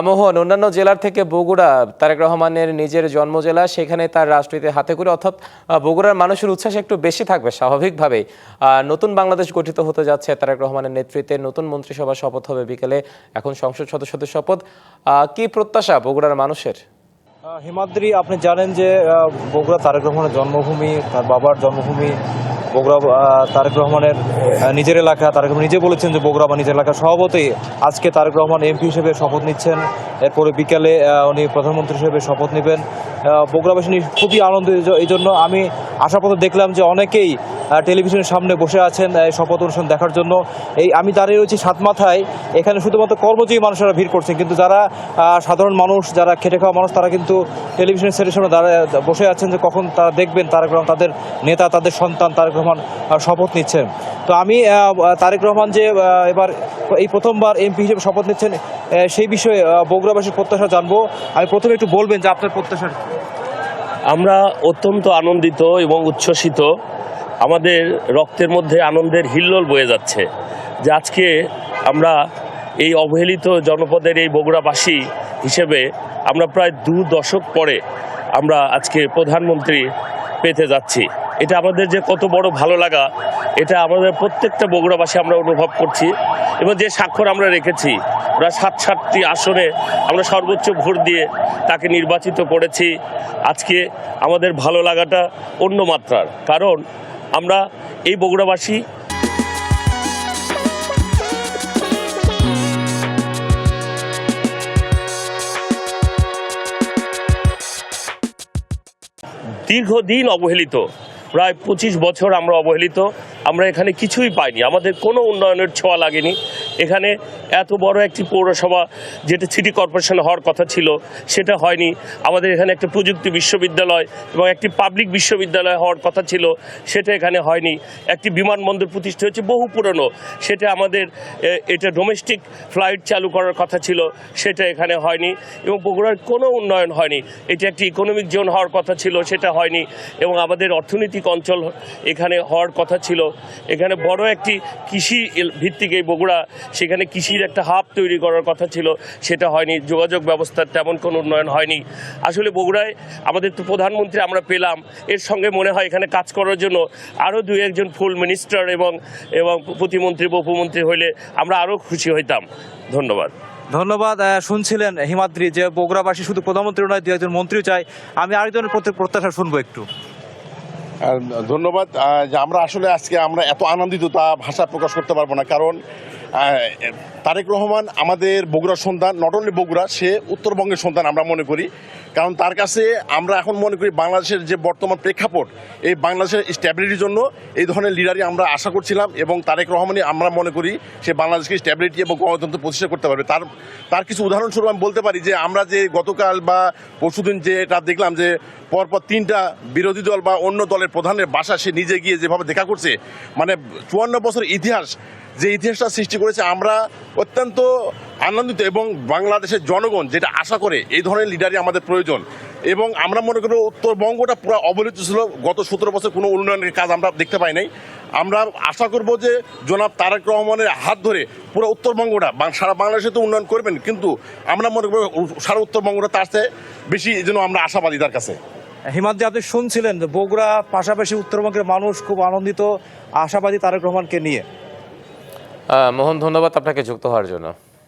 মোহন, অন্যান্য জেলার থেকে বগুড়া তারেক রহমানের নিজের জন্মজেলা, সেখানে তার রাজনীতি হাতে করে, অর্থাৎ বগুড়ার মানুষের উচ্ছ্বাস একটু বেশি থাকবে স্বাভাবিকভাবেই। নতুন বাংলাদেশ গঠিত হতে যাচ্ছে তারেক রহমানের নেতৃত্বে, নতুন মন্ত্রিসভা শপথ হবে বিকেলে, এখন সংসদ সদস্যদের শপথ। কি প্রত্যাশা বগুড়ার মানুষের? হিমাদ্রি, আপনি জানেন যে বগুড়া তারেক রহমানের জন্মভূমি, তার বাবার জন্মভূমি বগুড়া। তারেক রহমানের নিজের এলাকা, তারেক রহমান নিজে বলেছেন যে বগুড়া বা নিজের এলাকা। স্বভাবতই আজকে তারেক রহমান এমপি হিসেবে শপথ নিচ্ছেন, এরপরে বিকেলে উনি প্রধানমন্ত্রী হিসেবে শপথ নেবেন। বগুড়াবাসী খুবই আনন্দিত। এই জন্য আমি আসার পথে দেখলাম যে অনেকেই টেলিভিশনের সামনে বসে আছেন এই শপথ অনুষ্ঠান দেখার জন্য। আমি দাঁড়িয়ে রয়েছি সাতমাথায়, এখানে শুধুমাত্র কর্মজীবী মানুষেরা ভিড় করছেন, কিন্তু যারা সাধারণ মানুষ, যারা খেটে খাওয়া মানুষ, তারা কিন্তু টেলিভিশনের সেটের সামনে দাঁড়িয়ে বসে আছেন যে কখন তারা দেখবেন তারেক রহমান, তাদের নেতা, তাদের সন্তান তারেক রহমান শপথ নিচ্ছেন। তো আমি তারেক রহমান যে এবার এই প্রথমবার এমপি হিসেবে শপথ নিচ্ছেন, সেই বিষয়ে বগুড়াবাসীর প্রত্যাশা জানবো। আমি প্রথমে একটু বলবেন যে আপনার প্রত্যাশা। আমরা অত্যন্ত আনন্দিত এবং উচ্ছ্বসিত। আমাদের রক্তের মধ্যে আনন্দের হিল্লোল বয়ে যাচ্ছে যে আজকে আমরা এই অবহেলিত জনপদের এই বগুড়াবাসী হিসেবে আমরা প্রায় 2 দশক পরে আমরা আজকে প্রধানমন্ত্রী পেতে যাচ্ছি। এটা আমাদের যে কত বড় ভালো লাগা, এটা আমাদের প্রত্যেকটা বগুড়াবাসী আমরা অনুভব করছি। এবং যে স্বাক্ষর আমরা রেখেছি, ওরা 7টি আসনে আমরা সর্বোচ্চ ভোট দিয়ে তাকে নির্বাচিত করেছি। আজকে আমাদের ভালো লাগাটা অন্য মাত্রার, কারণ আমরা এই বগুড়াবাসী দীর্ঘদিন অবহেলিত, প্রায় 25 বছর আমরা অবহেলিত। আমরা এখানে কিছুই পাইনি, আমাদের কোনো উন্নয়নের ছোঁয়া লাগেনি। এখানে এত বড় একটি পৌরসভা, যেটা সিটি কর্পোরেশন হওয়ার কথা ছিল, সেটা হয়নি। আমাদের এখানে একটা প্রযুক্তি বিশ্ববিদ্যালয় এবং একটি পাবলিক বিশ্ববিদ্যালয় হওয়ার কথা ছিল, সেটা এখানে হয়নি। একটি বিমানবন্দর প্রতিষ্ঠা হয়েছে বহু পুরনো, সেটা আমাদের এটা ডোমেস্টিক ফ্লাইট চালু করার কথা ছিল, সেটা এখানে হয়নি। এবং বগুড়ার কোনো উন্নয়ন হয়নি। এটা একটি ইকোনমিক জোন হওয়ার কথা ছিল, সেটা হয়নি। এবং আমাদের অর্থনৈতিক অঞ্চল এখানে হওয়ার কথা ছিল। এখানে বড় একটি কৃষি ভিত্তিক এই বগুড়া, সেখানে কৃষির একটা হাব তৈরি করার কথা ছিল, সেটা হয়নি। যোগাযোগ ব্যবস্থার তেমন কোনো উন্নয়ন হয়নি। আসলে বগুড়ায় আমাদের তো প্রধানমন্ত্রী আমরা পেলাম, এর সঙ্গে মনে হয় এখানে কাজ করার জন্য আরও 2-1জন ফুল মিনিস্টার এবং প্রতিমন্ত্রী বা উপমন্ত্রী হইলে আমরা আরও খুশি হইতাম। ধন্যবাদ। ধন্যবাদ। শুনছিলেন হিমাদ্রি যে বগুড়াবাসী শুধু প্রধানমন্ত্রী নয়, 2-1জন মন্ত্রীও চাই। আমি আরেকজনের প্রত্যাশা শুনবো একটু। ধন্যবাদ। যে আমরা আসলে আজকে আমরা এত আনন্দিত তা ভাষা প্রকাশ করতে পারবো না, কারণ তারেক রহমান আমাদের বগুড়ার সন্তান। নট অনলি বগুড়া, সে উত্তরবঙ্গের সন্তান আমরা মনে করি। কারণ তার কাছে আমরা এখন মনে করি বাংলাদেশের যে বর্তমান প্রেক্ষাপট, এই বাংলাদেশের স্ট্যাবিলিটির জন্য এই ধরনের লিডারই আমরা আশা করছিলাম। এবং তারেক রহমানই আমরা মনে করি সে বাংলাদেশকে স্ট্যাবিলিটি এবং গণতন্ত্র প্রতিষ্ঠা করতে পারবে। তার কিছু উদাহরণস্বরূপ আমি বলতে পারি যে আমরা যে গতকাল বা পরশুদিন যে এটা দেখলাম যে পরপর 3টা বিরোধী দল বা অন্য দলের প্রধানের বাসা সে নিজে গিয়ে যেভাবে দেখা করছে, মানে 54 বছর ইতিহাস, যে ইতিহাসটা সৃষ্টি করেছে, আমরা অত্যন্ত আনন্দিত। এবং বাংলাদেশের জনগণ যেটা আশা করে, এই ধরনের লিডারই আমাদের প্রয়োজন। এবং আমরা মনে করি উত্তরবঙ্গটা পুরো অবহেলিত ছিল, গত 17 বছর কোনো উন্নয়নের কাজ আমরা দেখতে পাই নাই। আমরা আশা করব যে জনাব তারেক রহমানের হাত ধরে পুরো উত্তরবঙ্গটা, সারা বাংলাদেশে তো উন্নয়ন করবেন, কিন্তু আমরা মনে করব সারা উত্তরবঙ্গটা তার চেয়ে বেশি, এই জন্য আমরা আশাবাদী তার কাছে। হিমাদ্রি, আপনি শুনছিলেন বগুড়া পাশাপাশি উত্তরবঙ্গের মানুষ খুব আনন্দিত, আশাবাদী তারেক রহমানকে নিয়ে। মোহন, ধন্যবাদ আপনাকে যুক্ত হওয়ার জন্য।